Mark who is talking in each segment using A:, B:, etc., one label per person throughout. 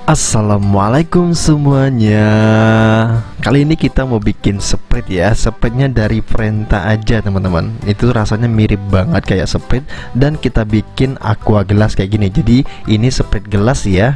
A: Assalamualaikum semuanya. Kali ini kita mau bikin Sprite ya. Sprite-nya dari Vrenta aja teman-teman. Itu rasanya mirip banget kayak Sprite. Dan kita bikin aqua gelas kayak gini. Jadi ini Sprite gelas ya.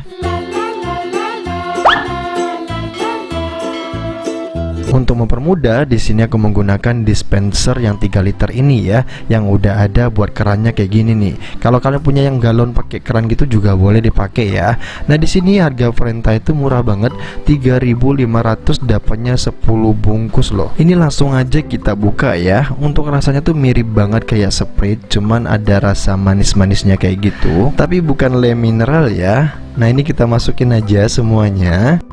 A: Untuk mempermudah, di sini aku menggunakan dispenser yang 3 liter ini ya, yang udah ada buat kerannya kayak gini nih. Kalau kalian punya yang galon pakai keran gitu juga boleh dipakai ya. Nah, di sini harga Vrenta itu murah banget, 3.500 dapatnya 10 bungkus loh. Ini langsung aja kita buka ya. Untuk rasanya tuh mirip banget kayak Sprite, cuman ada rasa manis-manisnya kayak gitu. Tapi bukan le mineral ya. Nah, ini kita masukin aja semuanya.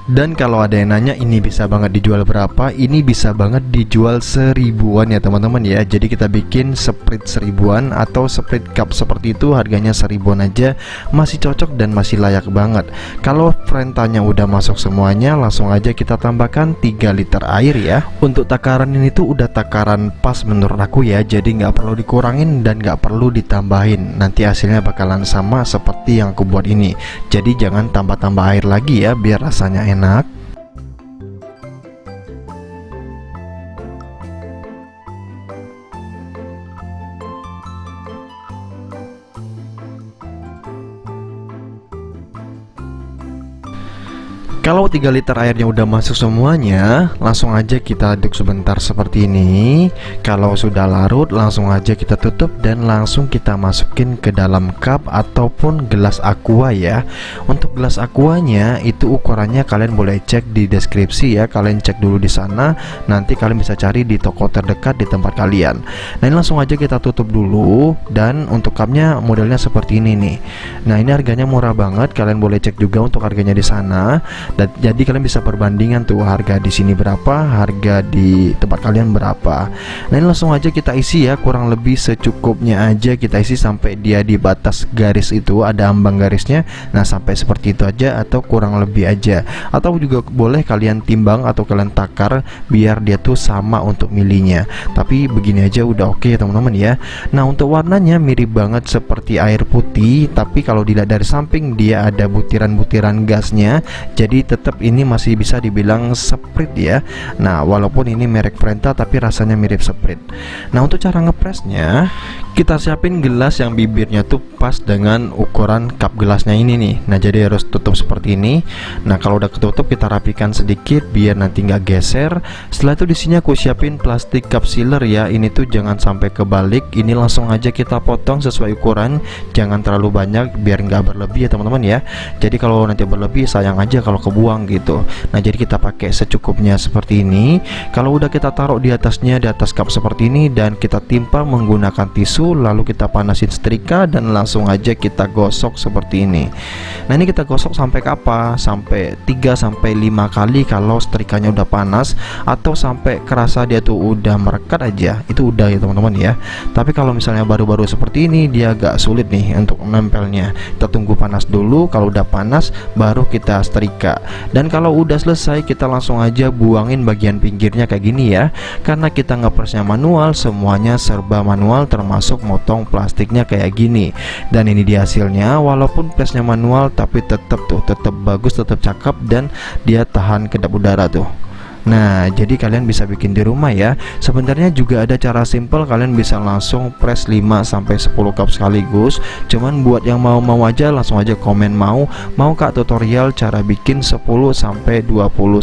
A: Dan kalau ada yang nanya ini bisa banget dijual berapa, ini bisa banget dijual 1000-an ya teman-teman ya. Jadi kita bikin Sprite 1000-an atau Sprite cup seperti itu, harganya 1000-an aja, masih cocok dan masih layak banget. Kalau Vrentanya udah masuk semuanya, langsung aja kita tambahkan 3 liter air ya. Untuk takaran ini tuh udah takaran pas menurut aku ya, jadi nggak perlu dikurangin dan nggak perlu ditambahin. Nanti hasilnya bakalan sama seperti yang aku buat ini. Jadi jangan tambah-tambah air lagi ya, biar rasanya enak. Kalau 3 liter airnya udah masuk semuanya, langsung aja kita aduk sebentar seperti ini. Kalau sudah larut, langsung aja kita tutup dan langsung kita masukin ke dalam cup ataupun gelas aqua ya. Untuk gelas aquanya itu ukurannya kalian boleh cek di deskripsi ya. Kalian cek dulu di sana, nanti kalian bisa cari di toko terdekat di tempat kalian. Nah, ini langsung aja kita tutup dulu. Dan untuk cupnya modelnya seperti ini nih. Nah, ini harganya murah banget, kalian boleh cek juga untuk harganya di sana. Dan jadi kalian bisa perbandingan tuh harga di sini berapa, harga di tempat kalian berapa. Nah, ini langsung aja kita isi ya, kurang lebih secukupnya aja kita isi sampai dia di batas garis itu, ada ambang garisnya. Nah, sampai seperti itu aja atau kurang lebih aja. Atau juga boleh kalian timbang atau kalian takar biar dia tuh sama untuk milinya. Tapi begini aja udah oke teman-teman ya. Nah, untuk warnanya mirip banget seperti air putih, tapi kalau dilihat dari samping dia ada butiran-butiran gasnya. Jadi tetap ini masih bisa dibilang Sprite ya. Nah, walaupun ini merek Vrenta tapi rasanya mirip Sprite. Nah, untuk cara ngepresnya, kita siapin gelas yang bibirnya tuh pas dengan ukuran cup gelasnya ini nih. Nah, jadi harus tutup seperti ini. Nah, kalau udah ketutup kita rapikan sedikit biar nanti nggak geser. Setelah itu di sini aku siapin plastik cup sealer ya. Ini tuh jangan sampai kebalik. Ini langsung aja kita potong sesuai ukuran. Jangan terlalu banyak biar nggak berlebih ya teman-teman ya. Jadi kalau nanti berlebih sayang aja kalau kebuang gitu. Nah, jadi kita pakai secukupnya seperti ini. Kalau udah kita taruh di atasnya, di atas cup seperti ini, dan kita timpa menggunakan tisu, lalu kita panasin setrika dan langsung aja kita gosok seperti ini. Nah, ini kita gosok sampai apa? Sampai 3-5 kali kalau setrikanya udah panas, atau sampai kerasa dia tuh udah merekat aja, itu udah ya teman-teman ya. Tapi kalau misalnya baru-baru seperti ini dia agak sulit nih untuk nempelnya. Kita tunggu panas dulu, kalau udah panas baru kita setrika. Dan kalau udah selesai kita langsung aja buangin bagian pinggirnya kayak gini ya. Karena kita ngepresnya manual, semuanya serba manual termasuk motong plastiknya kayak gini. Dan ini dia hasilnya, walaupun presnya manual tapi tetap bagus, tetap cakep, dan dia tahan kedap udara tuh. Nah, jadi kalian bisa bikin di rumah ya. Sebenarnya juga ada cara simple, kalian bisa langsung press 5-10 cup sekaligus. Cuman buat yang mau aja langsung aja komen mau Kak tutorial cara bikin 10-20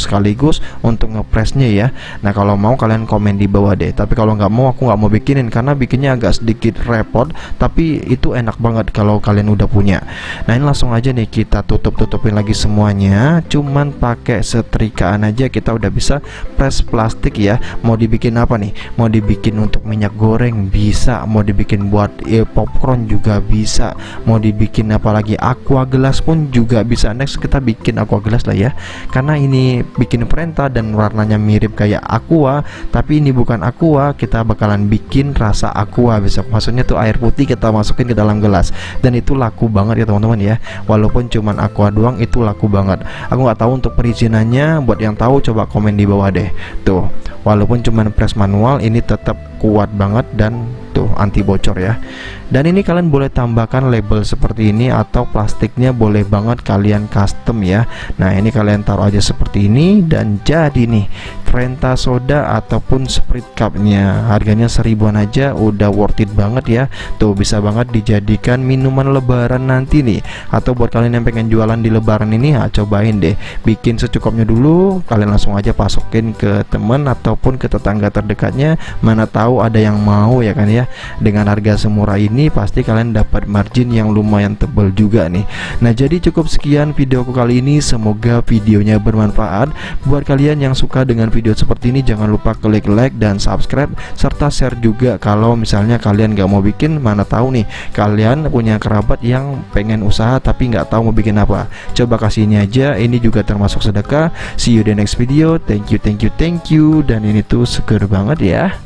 A: sekaligus untuk ngepressnya ya. Nah, kalau mau kalian komen di bawah deh. Tapi kalau nggak mau, aku nggak mau bikinin karena bikinnya agak sedikit repot. Tapi itu enak banget kalau kalian udah punya. Nah, ini langsung aja nih kita tutupin lagi semuanya. Cuman pakai setrikaan aja kita udah bisa press plastik ya. Mau dibikin apa nih? Mau dibikin untuk minyak goreng bisa, mau dibikin buat popcorn juga bisa, mau dibikin apalagi aqua gelas pun juga bisa. Next kita bikin aqua gelas lah ya, karena ini bikin Vrenta dan warnanya mirip kayak aqua, tapi ini bukan aqua. Kita bakalan bikin rasa aqua besok, maksudnya tuh air putih kita masukin ke dalam gelas, dan itu laku banget ya teman-teman ya. Walaupun cuman aqua doang itu laku banget. Aku nggak tahu untuk perizinannya, buat yang tahu coba komen di bawah deh. Tuh, walaupun cuman press manual ini tetap kuat banget dan tuh anti bocor ya. Dan ini kalian boleh tambahkan label seperti ini, atau plastiknya boleh banget kalian custom ya. Nah ini kalian taruh aja seperti ini, dan jadi nih Fanta soda ataupun Sprite cupnya. Harganya 1000-an aja, udah worth it banget ya. Tuh bisa banget dijadikan minuman lebaran nanti nih. Atau buat kalian yang pengen jualan di lebaran ini, cobain deh, bikin secukupnya dulu. Kalian langsung aja pasokin ke temen ataupun ke tetangga terdekatnya, mana tahu ada yang mau ya kan ya. Dengan harga semurah ini pasti kalian dapat margin yang lumayan tebal juga nih. Nah jadi cukup sekian videoku kali ini, semoga videonya bermanfaat. Buat kalian yang suka dengan video seperti ini, jangan lupa klik like dan subscribe, serta share juga kalau misalnya kalian gak mau bikin. Mana tahu nih kalian punya kerabat yang pengen usaha tapi nggak tahu mau bikin apa. Coba kasih ini aja, ini juga termasuk sedekah. See you the next video. Thank you. Dan ini tuh seger banget ya.